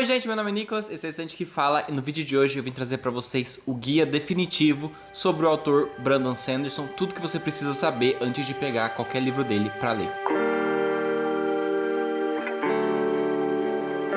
Oi gente, meu nome é Nicolas, esse é o Estante que Fala e no vídeo de hoje eu vim trazer pra vocês o guia definitivo sobre o autor Brandon Sanderson, tudo que você precisa saber antes de pegar qualquer livro dele pra ler.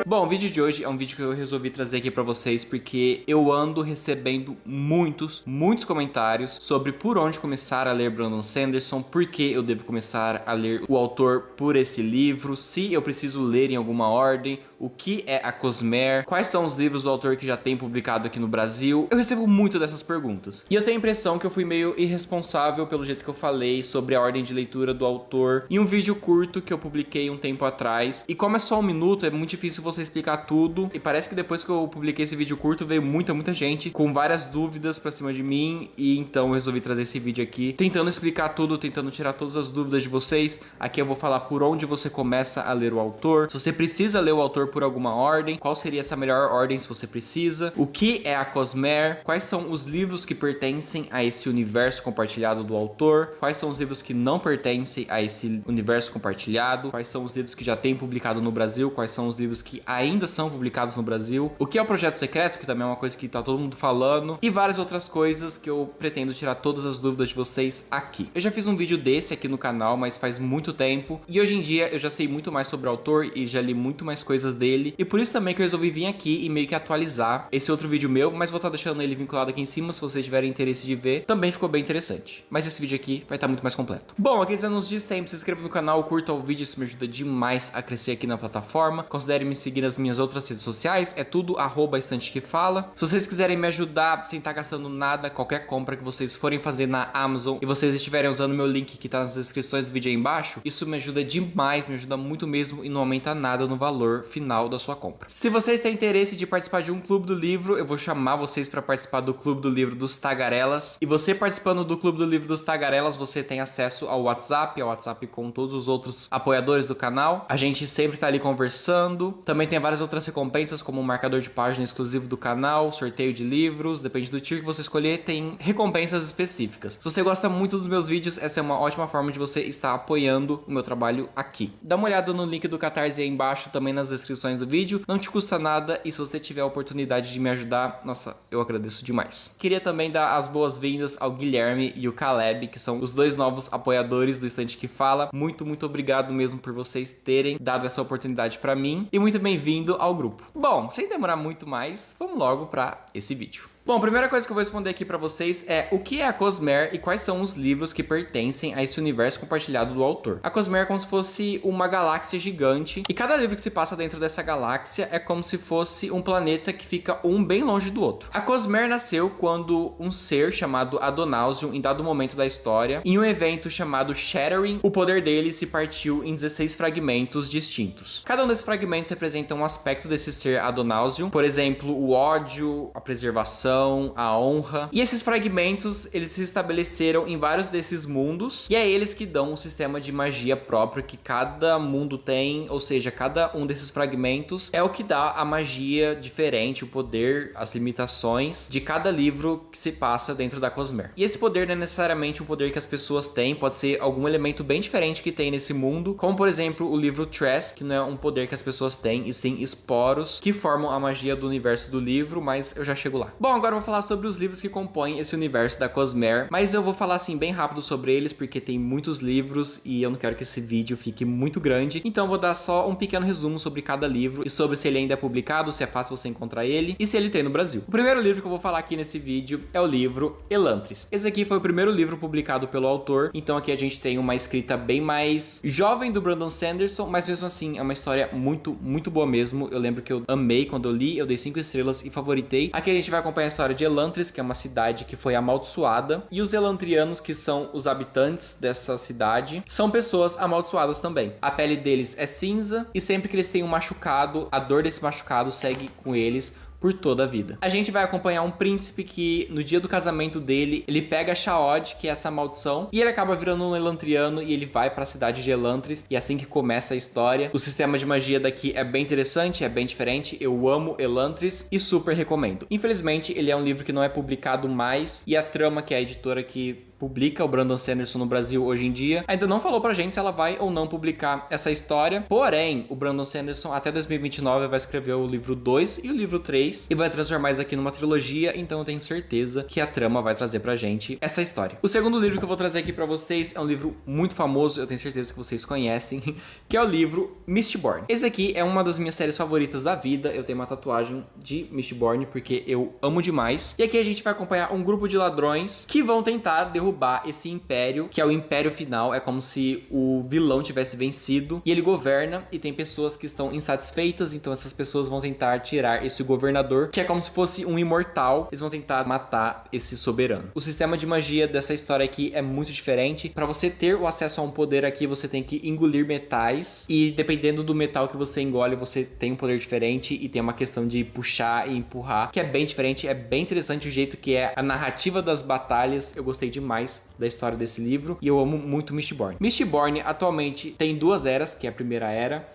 Bom, o vídeo de hoje é um vídeo que eu resolvi trazer aqui pra vocês porque eu ando recebendo muitos comentários sobre por onde começar a ler Brandon Sanderson, por que eu devo começar a ler o autor por esse livro, se eu preciso ler em alguma ordem, o que é a Cosmere, quais são os livros do autor que já tem publicado aqui no Brasil. Eu recebo muito dessas perguntas. E eu tenho a impressão que eu fui meio irresponsável pelo jeito que eu falei sobre a ordem de leitura do autor em um vídeo curto que eu publiquei um tempo atrás. E como é só um minuto, é muito difícil você explicar tudo. E parece que depois que eu publiquei esse vídeo curto, veio muita gente com várias dúvidas pra cima de mim. E então eu resolvi trazer esse vídeo aqui, tentando explicar tudo, tentando tirar todas as dúvidas de vocês. Aqui eu vou falar por onde você começa a ler o autor, se você precisa ler o autor por alguma ordem, qual seria essa melhor ordem se você precisa, o que é a Cosmere, quais são os livros que pertencem a esse universo compartilhado do autor, quais são os livros que não pertencem a esse universo compartilhado, quais são os livros que já tem publicado no Brasil, quais são os livros que ainda são publicados no Brasil, o que é o Projeto Secreto, que também é uma coisa que tá todo mundo falando, e várias outras coisas que eu pretendo tirar todas as dúvidas de vocês aqui. Eu já fiz um vídeo desse aqui no canal, mas faz muito tempo, e hoje em dia eu já sei muito mais sobre o autor e já li muito mais coisas dele, e por isso também que eu resolvi vir aqui e meio que atualizar esse outro vídeo meu, mas vou estar deixando ele vinculado aqui em cima se vocês tiverem interesse de ver. Também ficou bem interessante, mas esse vídeo aqui vai estar muito mais completo. Bom, aqueles anos de sempre, se inscreva no canal, curta o vídeo, isso me ajuda demais a crescer aqui na plataforma. Considere me seguir nas minhas outras redes sociais, é tudo @Estante que Fala. Se vocês quiserem me ajudar sem estar gastando nada, qualquer compra que vocês forem fazer na Amazon e vocês estiverem usando meu link que tá nas descrições do vídeo aí embaixo, isso me ajuda demais, me ajuda muito mesmo e não aumenta nada no valor final da sua compra. Se vocês têm interesse de participar de um clube do livro, eu vou chamar vocês para participar do clube do livro dos Tagarelas. E você participando do clube do livro dos Tagarelas, você tem acesso ao WhatsApp com todos os outros apoiadores do canal. A gente sempre tá ali conversando. Também tem várias outras recompensas, como um marcador de página exclusivo do canal, sorteio de livros, depende do tier que você escolher, tem recompensas específicas. Se você gosta muito dos meus vídeos, essa é uma ótima forma de você estar apoiando o meu trabalho aqui. Dá uma olhada no link do Catarse aí embaixo, também nas descrições do vídeo. Não te custa nada e se você tiver a oportunidade de me ajudar, nossa, eu agradeço demais. Queria também dar as boas-vindas ao Guilherme e o Caleb, que são os dois novos apoiadores do Estante que Fala. Muito obrigado mesmo por vocês terem dado essa oportunidade pra mim e muito bem-vindo ao grupo. Bom, sem demorar muito mais, vamos logo pra esse vídeo. Bom, a primeira coisa que eu vou responder aqui pra vocês é o que é a Cosmere e quais são os livros que pertencem a esse universo compartilhado do autor. A Cosmere é como se fosse uma galáxia gigante e cada livro que se passa dentro dessa galáxia é como se fosse um planeta que fica um bem longe do outro. A Cosmere nasceu quando um ser chamado Adonausium, em dado momento da história, em um evento chamado Shattering, o poder dele se partiu em 16 fragmentos distintos. Cada um desses fragmentos representa um aspecto desse ser Adonausium, por exemplo, o ódio, a preservação, a honra. E esses fragmentos, eles se estabeleceram em vários desses mundos e é eles que dão um sistema de magia próprio que cada mundo tem, ou seja, cada um desses fragmentos é o que dá a magia diferente, o poder, as limitações de cada livro que se passa dentro da Cosmere. E esse poder não é necessariamente um poder que as pessoas têm, pode ser algum elemento bem diferente que tem nesse mundo, como por exemplo o livro Trask, que não é um poder que as pessoas têm, e sim esporos que formam a magia do universo do livro, mas eu já chego lá. Bom, agora eu vou falar sobre os livros que compõem esse universo da Cosmere, mas eu vou falar assim bem rápido sobre eles porque tem muitos livros e eu não quero que esse vídeo fique muito grande, então eu vou dar só um pequeno resumo sobre cada livro e sobre se ele ainda é publicado, se é fácil você encontrar ele e se ele tem no Brasil. O primeiro livro que eu vou falar aqui nesse vídeo é o livro Elantris. Esse aqui foi o primeiro livro publicado pelo autor, então aqui a gente tem uma escrita bem mais jovem do Brandon Sanderson, mas mesmo assim é uma história muito boa mesmo. Eu lembro que eu amei quando eu li, eu dei 5 estrelas e favoritei. Aqui a gente vai acompanhar a história de Elantris, que é uma cidade que foi amaldiçoada, e os elantrianos, que são os habitantes dessa cidade, são pessoas amaldiçoadas também. A pele deles é cinza e sempre que eles têm um machucado, a dor desse machucado segue com eles por toda a vida. A gente vai acompanhar um príncipe que no dia do casamento dele, ele pega a Shaod, que é essa maldição, e ele acaba virando um elantriano e ele vai para a cidade de Elantris, e é assim que começa a história. O sistema de magia daqui é bem interessante, é bem diferente, eu amo Elantris e super recomendo. Infelizmente, ele é um livro que não é publicado mais, e a Trama, que é a editora que publica o Brandon Sanderson no Brasil hoje em dia, ainda não falou pra gente se ela vai ou não publicar essa história. Porém, o Brandon Sanderson até 2029 vai escrever o livro 2 e o livro 3 e vai transformar isso aqui numa trilogia, então eu tenho certeza que a trama vai trazer pra gente essa história. O segundo livro que eu vou trazer aqui pra vocês é um livro muito famoso, eu tenho certeza que vocês conhecem, que é o livro Mistborn. Esse aqui é uma das minhas séries favoritas da vida, eu tenho uma tatuagem de Mistborn porque eu amo demais. E aqui a gente vai acompanhar um grupo de ladrões que vão tentar derrubar esse império, que é o império final, é como se o vilão tivesse vencido e ele governa e tem pessoas que estão insatisfeitas, então essas pessoas vão tentar tirar esse governador, que é como se fosse um imortal, eles vão tentar matar esse soberano. O sistema de magia dessa história aqui é muito diferente. Para você ter o acesso a um poder aqui, você tem que engolir metais e dependendo do metal que você engole, você tem um poder diferente e tem uma questão de puxar e empurrar, que é bem diferente, é bem interessante o jeito que é a narrativa das batalhas. Eu gostei demais da história desse livro e eu amo muito Mistborn. Mistborn atualmente tem 2 eras, que é a primeira era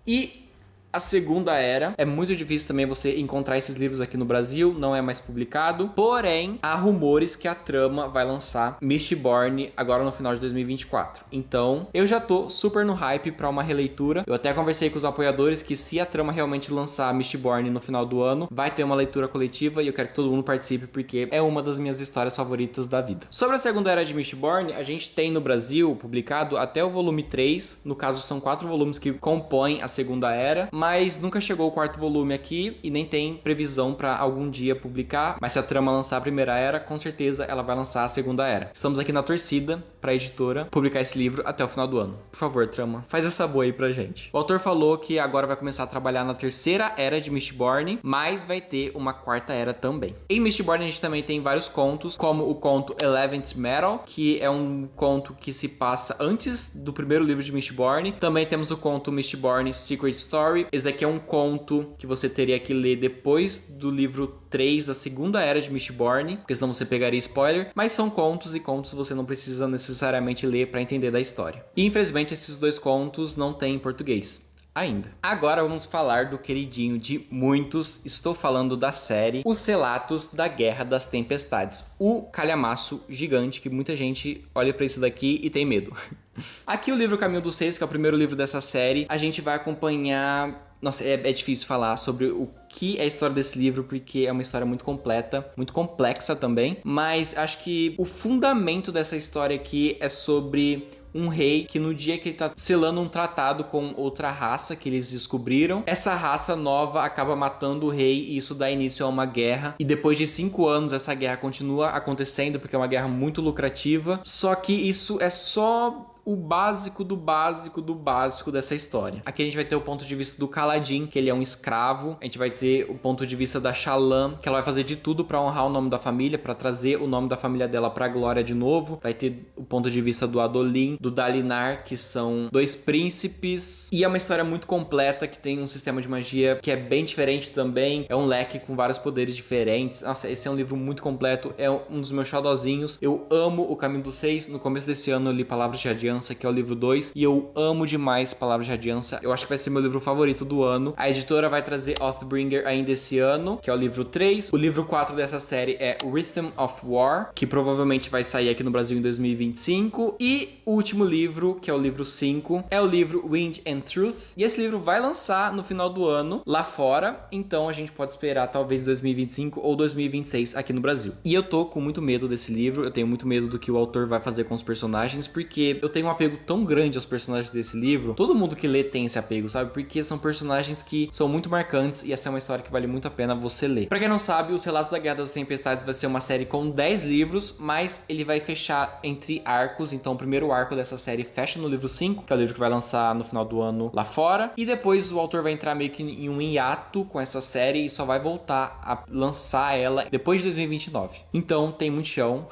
e a segunda era. É muito difícil também você encontrar esses livros aqui no Brasil, não é mais publicado. Porém, há rumores que a Trama vai lançar Mistborn agora no final de 2024. Então, eu já tô super no hype pra uma releitura. Eu até conversei com os apoiadores que se a Trama realmente lançar Mistborn no final do ano, vai ter uma leitura coletiva e eu quero que todo mundo participe porque é uma das minhas histórias favoritas da vida. Sobre a segunda era de Mistborn, a gente tem no Brasil publicado até o volume 3. No caso, são 4 volumes que compõem a segunda era, mas nunca chegou o 4º volume aqui e nem tem previsão para algum dia publicar. Mas se a Trama lançar a primeira era, com certeza ela vai lançar a segunda era. Estamos aqui na torcida para a editora publicar esse livro até o final do ano. Por favor, Trama, faz essa boa aí pra gente. O autor falou que agora vai começar a trabalhar na terceira era de Mistborn, mas vai ter uma 4ª era também. Em Mistborn a gente também tem vários contos, como o conto 11th Metal, que é um conto que se passa antes do primeiro livro de Mistborn. Também temos o conto Mistborn Secret Story. Esse aqui é um conto que você teria que ler depois do livro 3 da segunda era de Mistborn, porque senão você pegaria spoiler, mas são contos e contos você não precisa necessariamente ler para entender da história. E infelizmente esses 2 contos não tem em português ainda. Agora vamos falar do queridinho de muitos, estou falando da série Os Relatos da Guerra das Tempestades, o calhamaço gigante que muita gente olha para isso daqui e tem medo. Aqui o livro Caminho dos Seis, que é o primeiro livro dessa série, a gente vai acompanhar... Nossa, é difícil falar sobre o que é a história desse livro, porque é uma história muito completa, muito complexa também, mas acho que o fundamento dessa história aqui é sobre um rei que no dia que ele tá selando um tratado com outra raça que eles descobriram, essa raça nova acaba matando o rei e isso dá início a uma guerra. E depois de 5 anos essa guerra continua acontecendo porque é uma guerra muito lucrativa, só que isso é só o básico do básico do básico dessa história. Aqui a gente vai ter o ponto de vista do Kaladin, que ele é um escravo. A gente vai ter o ponto de vista da Shallan, que ela vai fazer de tudo pra honrar o nome da família, pra trazer o nome da família dela pra glória de novo. Vai ter o ponto de vista do Adolin, do Dalinar, que são 2 príncipes. E é uma história muito completa, que tem um sistema de magia que é bem diferente também. É um leque com vários poderes diferentes. Nossa, esse é um livro muito completo, é um dos meus xodózinhos. Eu amo o Caminho dos Seis. No começo desse ano eu li Palavras de Adiança, que é o livro 2, e eu amo demais Palavras de Adiança. Eu acho que vai ser meu livro favorito do ano. A editora vai trazer Oathbringer ainda esse ano, que é o livro 3. O livro 4 dessa série é Rhythm of War, que provavelmente vai sair aqui no Brasil em 2025. E o último livro, que é o livro 5, é o livro Wind and Truth. E esse livro vai lançar no final do ano lá fora, então a gente pode esperar talvez 2025 ou 2026 aqui no Brasil. E eu tô com muito medo desse livro, eu tenho muito medo do que o autor vai fazer com os personagens, porque eu tenho um apego tão grande aos personagens desse livro. Todo mundo que lê tem esse apego, sabe? Porque são personagens que são muito marcantes e essa é uma história que vale muito a pena você ler. Pra quem não sabe, Os Relatos da Guerra das Tempestades vai ser uma série com 10 livros, mas ele vai fechar entre arcos. Então o primeiro arco dessa série fecha no livro 5, que é o livro que vai lançar no final do ano lá fora, e depois o autor vai entrar meio que em um hiato com essa série e só vai voltar a lançar ela depois de 2029. Então tem muito chão,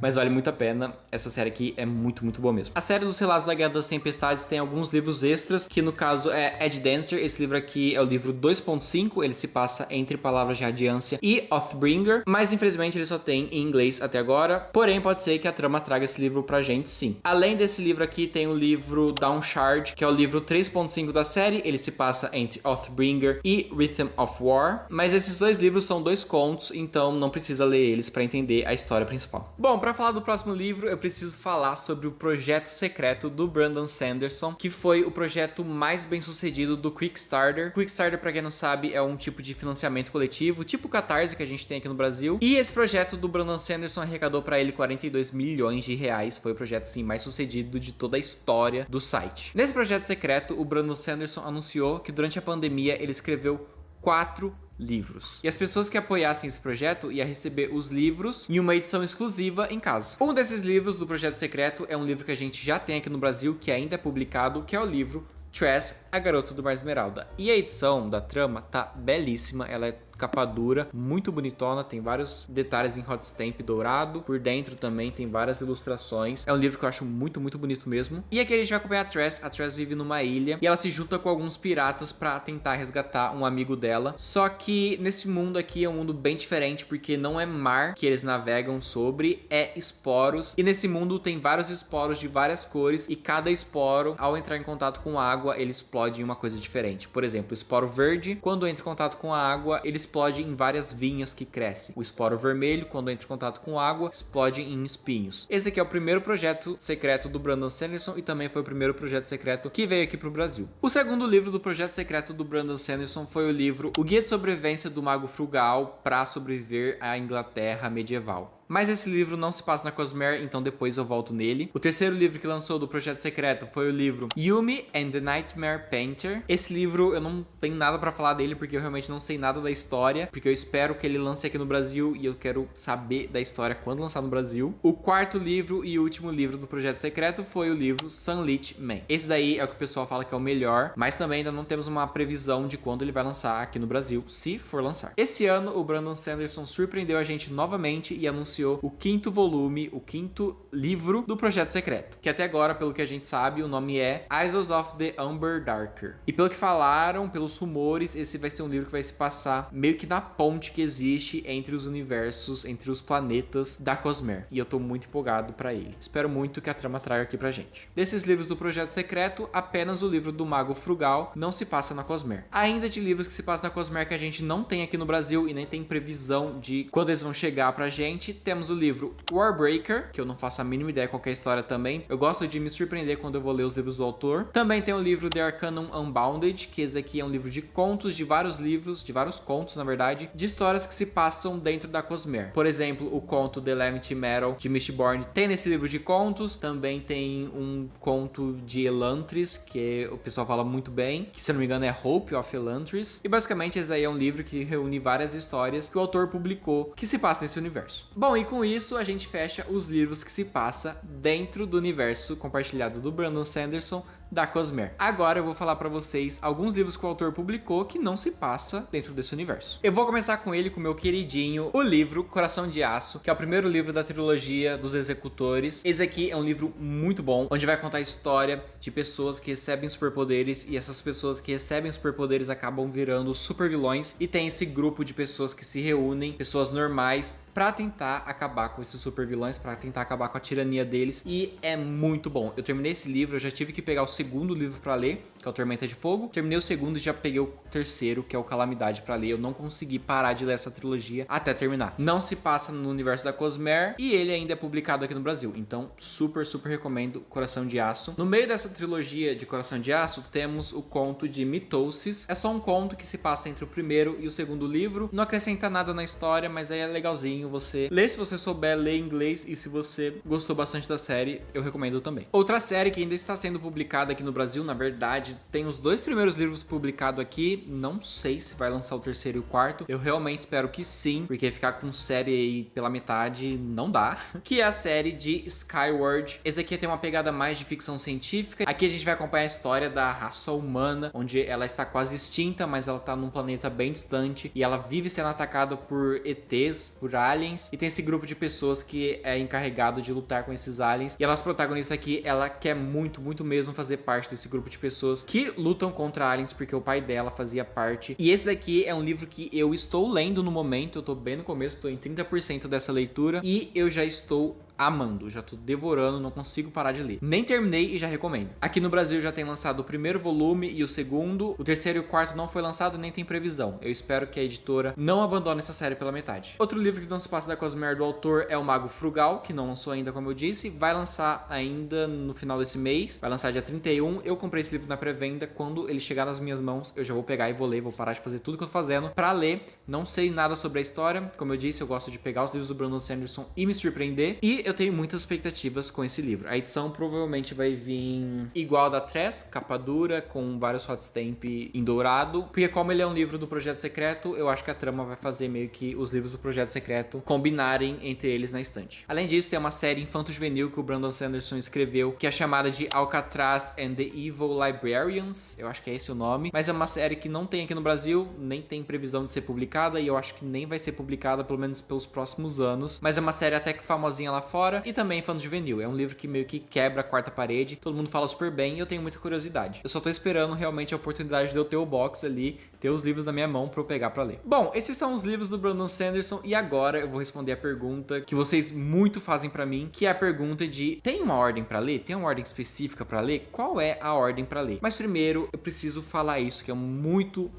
mas vale muito a pena. Essa série aqui é muito, muito boa mesmo. A série série dos Relatos da Guerra das Tempestades tem alguns livros extras, que no caso é Edge Dancer. Esse livro aqui é o livro 2.5, ele se passa entre Palavras de Radiância e Oathbringer, mas infelizmente ele só tem em inglês até agora, porém pode ser que a trama traga esse livro pra gente sim. Além desse livro aqui tem o livro Downshard, que é o livro 3.5 da série, ele se passa entre Oathbringer e Rhythm of War, mas esses dois livros são dois contos, então não precisa ler eles pra entender a história principal. Bom, pra falar do próximo livro, eu preciso falar sobre o projeto secreto do Brandon Sanderson, que foi o projeto mais bem sucedido do Quickstarter. Quickstarter, pra quem não sabe, é um tipo de financiamento coletivo, tipo o Catarse que a gente tem aqui no Brasil. E esse projeto do Brandon Sanderson arrecadou pra ele 42 milhões de reais. Foi o projeto assim mais sucedido de toda a história do site. Nesse projeto secreto, o Brandon Sanderson anunciou que durante a pandemia ele escreveu 4 livros. E as pessoas que apoiassem esse projeto iam receber os livros em uma edição exclusiva em casa. Um desses livros do projeto secreto é um livro que a gente já tem aqui no Brasil, que ainda é publicado, que é o livro Tress, A Garota do Mar Esmeralda. E a edição da trama tá belíssima, ela é capa dura, muito bonitona, tem vários detalhes em hot stamp dourado, por dentro também tem várias ilustrações. É um livro que eu acho muito, muito bonito mesmo. E aqui a gente vai acompanhar a Tress vive numa ilha e ela se junta com alguns piratas pra tentar resgatar um amigo dela. Só que nesse mundo aqui é um mundo bem diferente, porque não é mar que eles navegam sobre, é esporos. E nesse mundo tem vários esporos de várias cores e cada esporo, ao entrar em contato com água, ele explode em uma coisa diferente. Por exemplo, o esporo verde, quando entra em contato com a água, ele explode em várias vinhas que crescem. O esporo vermelho, quando entra em contato com água, explode em espinhos. Esse aqui é o primeiro projeto secreto do Brandon Sanderson e também foi o primeiro projeto secreto que veio aqui pro Brasil. O segundo livro do projeto secreto do Brandon Sanderson foi o livro O Guia de Sobrevivência do Mago Frugal para sobreviver à Inglaterra medieval. Mas esse livro não se passa na Cosmere, então depois eu volto nele. O terceiro livro que lançou do Projeto Secreto foi o livro Yumi and the Nightmare Painter. Esse livro eu não tenho nada pra falar dele, porque eu realmente não sei nada da história, porque eu espero que ele lance aqui no Brasil e eu quero saber da história quando lançar no Brasil. O quarto livro e último livro do Projeto Secreto foi o livro Sunlit Man. Esse daí é o que o pessoal fala que é o melhor, mas também ainda não temos uma previsão de quando ele vai lançar aqui no Brasil, se for lançar. Esse ano o Brandon Sanderson surpreendeu a gente novamente e anunciou o quinto volume, o quinto livro do Projeto Secreto, que até agora, pelo que a gente sabe, o nome é Isles of the Umber Darker. E pelo que falaram, pelos rumores, esse vai ser um livro que vai se passar meio que na ponte que existe entre os universos, entre os planetas da Cosmere. E eu tô muito empolgado pra ele. Espero muito que a trama traga aqui pra gente. Desses livros do Projeto Secreto, apenas o livro do Mago Frugal não se passa na Cosmere. Ainda de livros que se passam na Cosmere que a gente não tem aqui no Brasil e nem tem previsão de quando eles vão chegar pra gente, temos o livro Warbreaker, que eu não faço a mínima ideia qual que é a história também. Eu gosto de me surpreender quando eu vou ler os livros do autor. Também tem o livro The Arcanum Unbounded, que esse aqui é um livro de contos, de vários livros, de vários contos, na verdade, de histórias que se passam dentro da Cosmere. Por exemplo, o conto The Lamity Metal, de Mistborn, tem nesse livro de contos. Também tem um conto de Elantris, que o pessoal fala muito bem, que se não me engano é Hope of Elantris. E basicamente esse daí é um livro que reúne várias histórias que o autor publicou, que se passa nesse universo. Bom, e com isso a gente fecha os livros que se passa dentro do universo compartilhado do Brandon Sanderson da Cosmere. Agora eu vou falar pra vocês alguns livros que o autor publicou que não se passa dentro desse universo. Eu vou começar com ele, com o meu queridinho, o livro Coração de Aço, que é o primeiro livro da trilogia dos Executores. Esse aqui é um livro muito bom, onde vai contar a história de pessoas que recebem superpoderes e essas pessoas que recebem superpoderes acabam virando super vilões e tem esse grupo de pessoas que se reúnem, pessoas normais, pra tentar acabar com esses super vilões, pra tentar acabar com a tirania deles, e é muito bom. Eu terminei esse livro, eu já tive que pegar o segundo livro pra ler, que é o Tormenta de Fogo. Terminei o segundo e já peguei o terceiro, que é o Calamidade, pra ler. Eu não consegui parar de ler essa trilogia até terminar. Não se passa no universo da Cosmere e ele ainda é publicado aqui no Brasil. Então, super, super recomendo Coração de Aço. No meio dessa trilogia de Coração de Aço, temos o conto de Mitoses. É só um conto que se passa entre o primeiro e o segundo livro. Não acrescenta nada na história, mas aí é legalzinho você ler se você souber ler inglês, e se você gostou bastante da série, eu recomendo também. Outra série que ainda está sendo publicada aqui no Brasil, na verdade, verdade, tem os 2 primeiros livros publicados aqui, não sei se vai lançar o terceiro e o quarto. Eu realmente espero que sim, porque ficar com série aí pela metade não dá. Que é a série de Skyward. Esse aqui tem uma pegada mais de ficção científica. Aqui a gente vai acompanhar a história da raça humana, onde ela está quase extinta, mas ela está num planeta bem distante e ela vive sendo atacada por ETs, por aliens, e tem esse grupo de pessoas que é encarregado de lutar com esses aliens. E a nossa protagonista aqui, ela quer muito, muito mesmo fazer parte desse grupo de pessoas que lutam contra aliens, porque o pai dela fazia parte. E esse daqui é um livro que eu estou lendo no momento, eu tô bem no começo, tô em 30% dessa leitura e eu já estou amando, já tô devorando, não consigo parar de ler. Nem terminei e já recomendo. Aqui no Brasil já tem lançado o primeiro volume e o segundo. O terceiro e o quarto não foi lançado, nem tem previsão. Eu espero que a editora não abandone essa série pela metade. Outro livro que não se passa da Cosmere do autor é O Mago Frugal, que não lançou ainda, como eu disse. Vai lançar ainda no final desse mês. Vai lançar dia 31. Eu comprei esse livro na pré-venda. Quando ele chegar nas minhas mãos, eu já vou pegar e vou ler. Vou parar de fazer tudo que eu tô fazendo pra ler. Não sei nada sobre a história. Como eu disse, eu gosto de pegar os livros do Brandon Sanderson e me surpreender. E eu tenho muitas expectativas com esse livro. A edição provavelmente vai vir igual a da Tress, capa dura, com vários hot stamp em dourado, porque como ele é um livro do Projeto Secreto, eu acho que a trama vai fazer meio que os livros do Projeto Secreto combinarem entre eles na estante. Além disso, tem uma série infanto-juvenil que o Brandon Sanderson escreveu, que é chamada de Alcatraz and the Evil Librarians, eu acho que é esse o nome, mas é uma série que não tem aqui no Brasil, nem tem previsão de ser publicada, e eu acho que nem vai ser publicada, pelo menos pelos próximos anos, mas é uma série até que famosinha lá fora, e também infanto-juvenil. É um livro que meio que quebra a quarta parede, todo mundo fala super bem e eu tenho muita curiosidade. Eu só tô esperando realmente a oportunidade de eu ter o box ali, ter os livros na minha mão pra eu pegar pra ler. Bom, esses são os livros do Brandon Sanderson e agora eu vou responder a pergunta que vocês muito fazem pra mim, que é a pergunta de: tem uma ordem pra ler? Tem uma ordem específica pra ler? Qual é a ordem pra ler? Mas primeiro eu preciso falar isso, que é muito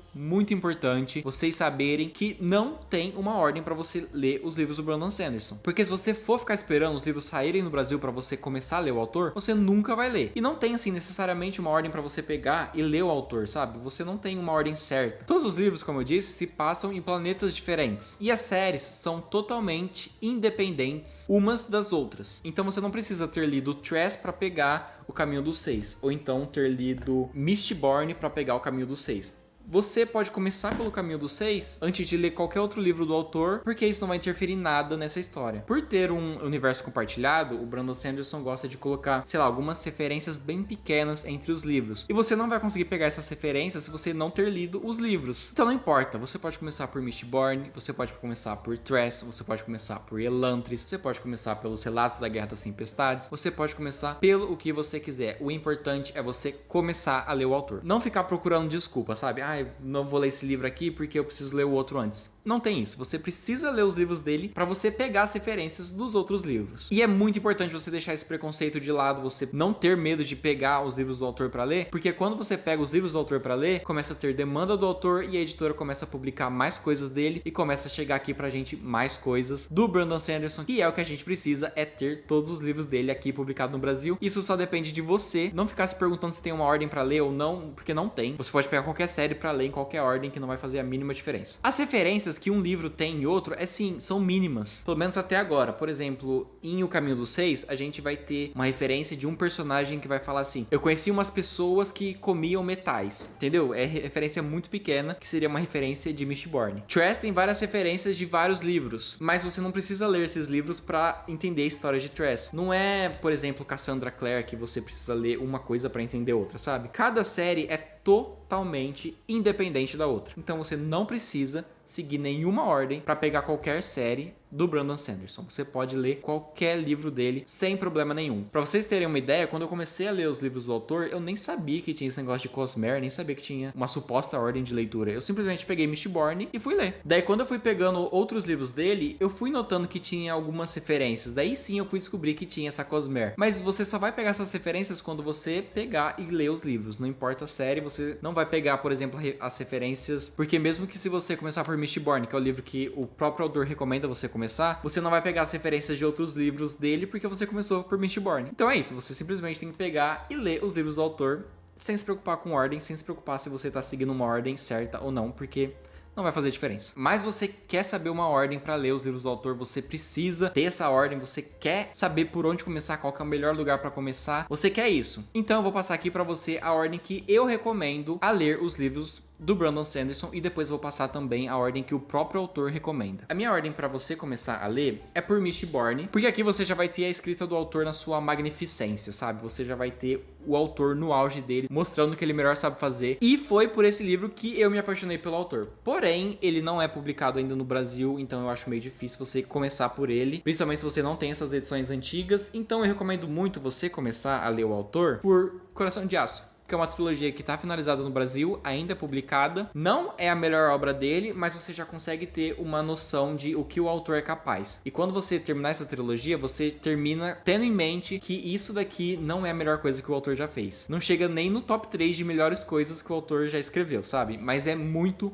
importante vocês saberem que não tem uma ordem pra você ler os livros do Brandon Sanderson. Porque se você for ficar esperando os livros saírem no Brasil pra você começar a ler o autor, você nunca vai ler. E não tem assim necessariamente uma ordem pra você pegar e ler o autor, sabe? Você não tem uma ordem certa. Todos os livros, como eu disse, se passam em planetas diferentes. E as séries são totalmente independentes umas das outras. Então você não precisa ter lido Tress pra pegar o Caminho dos Seis, ou então ter lido Mistborn pra pegar o Caminho dos Seis. Você pode começar pelo Caminho dos Seis antes de ler qualquer outro livro do autor, porque isso não vai interferir em nada nessa história. Por ter um universo compartilhado, o Brandon Sanderson gosta de colocar, sei lá, algumas referências bem pequenas entre os livros. E você não vai conseguir pegar essas referências se você não ter lido os livros. Então não importa, você pode começar por Mistborn, você pode começar por Tress, você pode começar por Elantris, você pode começar pelos Relatos da Guerra das Tempestades, você pode começar pelo o que você quiser. O importante é você começar a ler o autor. Não ficar procurando desculpa, sabe? Não vou ler esse livro aqui porque eu preciso ler o outro antes. Não tem isso. Você precisa ler os livros dele para você pegar as referências dos outros livros. E é muito importante você deixar esse preconceito de lado, você não ter medo de pegar os livros do autor para ler, porque quando você pega os livros do autor para ler, começa a ter demanda do autor e a editora começa a publicar mais coisas dele e começa a chegar aqui pra gente mais coisas do Brandon Sanderson, que é o que a gente precisa, é ter todos os livros dele aqui publicados no Brasil. Isso só depende de você, não ficar se perguntando se tem uma ordem para ler ou não, porque não tem. Você pode pegar qualquer série para ler em qualquer ordem que não vai fazer a mínima diferença. As referências que um livro tem em outro, sim, são mínimas, pelo menos até agora. Por exemplo, em O Caminho dos Seis, a gente vai ter uma referência de um personagem que vai falar assim: eu conheci umas pessoas que comiam metais, entendeu? É referência muito pequena, que seria uma referência de Mistborn. Tress tem várias referências de vários livros, mas você não precisa ler esses livros para entender a história de Tress. Não é, por exemplo, Cassandra Clare, que você precisa ler uma coisa para entender outra, sabe? Cada série é totalmente independente da outra. Então você não precisa seguir nenhuma ordem para pegar qualquer série do Brandon Sanderson. Você pode ler qualquer livro dele sem problema nenhum. Para vocês terem uma ideia, quando eu comecei a ler os livros do autor, eu nem sabia que tinha esse negócio de Cosmere, nem sabia que tinha uma suposta ordem de leitura. Eu simplesmente peguei Mistborn e fui ler. Daí quando eu fui pegando outros livros dele, eu fui notando que tinha algumas referências. Daí sim eu fui descobrir que tinha essa Cosmere. Mas você só vai pegar essas referências quando você pegar e ler os livros. Não importa a série, você não vai pegar, por exemplo, as referências, porque mesmo que se você começar por Mistborn, que é o livro que o próprio autor recomenda você começar, você não vai pegar as referências de outros livros dele porque você começou por Mistborn. Então é isso, você simplesmente tem que pegar e ler os livros do autor sem se preocupar com ordem, sem se preocupar se você tá seguindo uma ordem certa ou não, porque não vai fazer diferença. Mas você quer saber uma ordem para ler os livros do autor, você precisa ter essa ordem, você quer saber por onde começar, qual que é o melhor lugar para começar, você quer isso. Então eu vou passar aqui para você a ordem que eu recomendo a ler os livros do Brandon Sanderson e depois vou passar também a ordem que o próprio autor recomenda. A minha ordem para você começar a ler é por Mistborn, porque aqui você já vai ter a escrita do autor na sua magnificência, sabe? Você já vai ter o autor no auge dele, mostrando o que ele melhor sabe fazer. E foi por esse livro que eu me apaixonei pelo autor. Porém, ele não é publicado ainda no Brasil, então eu acho meio difícil você começar por ele, principalmente se você não tem essas edições antigas. Então eu recomendo muito você começar a ler o autor por Coração de Aço, que é uma trilogia que está finalizada no Brasil, ainda é publicada. Não é a melhor obra dele, mas você já consegue ter uma noção de o que o autor é capaz. E quando você terminar essa trilogia, você termina tendo em mente que isso daqui não é a melhor coisa que o autor já fez. Não chega nem no top 3 de melhores coisas que o autor já escreveu, sabe? Mas é muito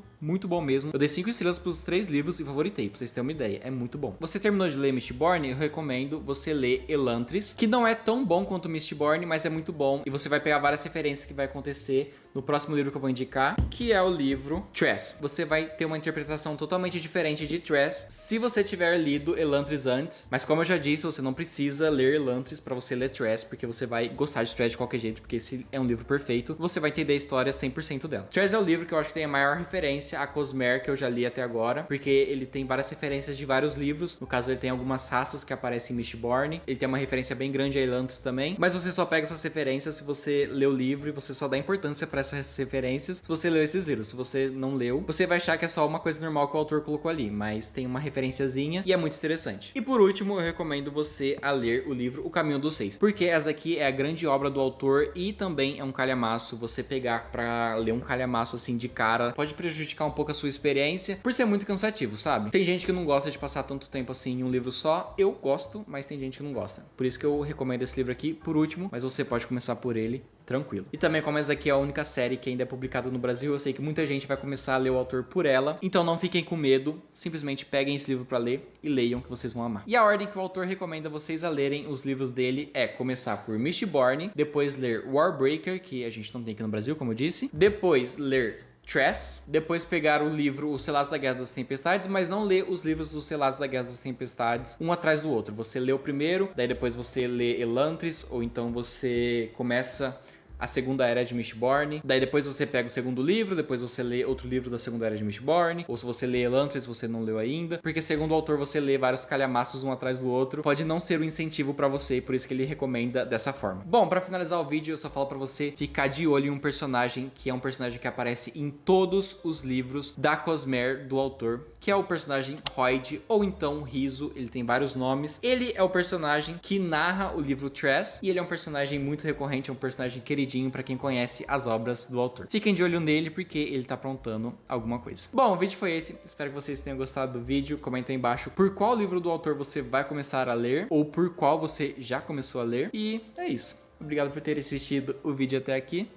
bom mesmo. Eu dei 5 estrelas pros 3 livros e favoritei, pra vocês terem uma ideia. É muito bom. Você terminou de ler Mistborn? Eu recomendo você ler Elantris, que não é tão bom quanto Mistborn, mas é muito bom. E você vai pegar várias referências que vai acontecer no próximo livro que eu vou indicar, que é o livro Trash. Você vai ter uma interpretação totalmente diferente de Trash se você tiver lido Elantris antes. Mas como eu já disse, você não precisa ler Elantris pra você ler Trash, porque você vai gostar de Trash de qualquer jeito, porque esse é um livro perfeito. Você vai entender a história 100% dela. Trash é o livro que eu acho que tem a maior referência a Cosmere que eu já li até agora, porque ele tem várias referências de vários livros. No caso, ele tem algumas raças que aparecem em Mistborn. Ele tem uma referência bem grande a Elantris também, mas você só pega essas referências se você lê o livro e você só dá importância pra essas referências se você leu esses livros. Se você não leu, você vai achar que é só uma coisa normal que o autor colocou ali, mas tem uma referenciazinha e é muito interessante. E por último, eu recomendo você a ler o livro O Caminho dos Seis, porque essa aqui é a grande obra do autor e também é um calhamaço. Você pegar pra ler um calhamaço assim de cara pode prejudicar um pouco a sua experiência, por ser muito cansativo, sabe? Tem gente que não gosta de passar tanto tempo assim em um livro só. Eu gosto, mas tem gente que não gosta. Por isso que eu recomendo esse livro aqui por último, mas você pode começar por ele tranquilo. E também, como essa aqui é a única série que ainda é publicada no Brasil, eu sei que muita gente vai começar a ler o autor por ela, então não fiquem com medo, simplesmente peguem esse livro pra ler e leiam, que vocês vão amar. E a ordem que o autor recomenda vocês a lerem os livros dele é começar por Mistborn, depois ler Warbreaker, que a gente não tem aqui no Brasil, como eu disse, depois ler Trash, depois pegar o livro Os Selados da Guerra das Tempestades, mas não ler os livros dos Selados da Guerra das Tempestades um atrás do outro. Você lê o primeiro, daí depois você lê Elantris, ou então você começa a Segunda Era de Mistborn, daí depois você pega o segundo livro, depois você lê outro livro da Segunda Era de Mistborn, ou se você lê Elantris, você não leu ainda, porque segundo o autor você lê vários calhamaços um atrás do outro, pode não ser um incentivo pra você, e por isso que ele recomenda dessa forma. Bom, pra finalizar o vídeo, eu só falo pra você ficar de olho em um personagem, que é um personagem que aparece em todos os livros da Cosmere do autor, que é o personagem Hoid, ou então Riso, ele tem vários nomes. Ele é o personagem que narra o livro Trash, e ele é um personagem muito recorrente, é um personagem queridinho pra quem conhece as obras do autor. Fiquem de olho nele, porque ele tá aprontando alguma coisa. Bom, o vídeo foi esse, espero que vocês tenham gostado do vídeo. Comenta aí embaixo por qual livro do autor você vai começar a ler, ou por qual você já começou a ler. E é isso. Obrigado por ter assistido o vídeo até aqui,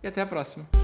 e até a próxima.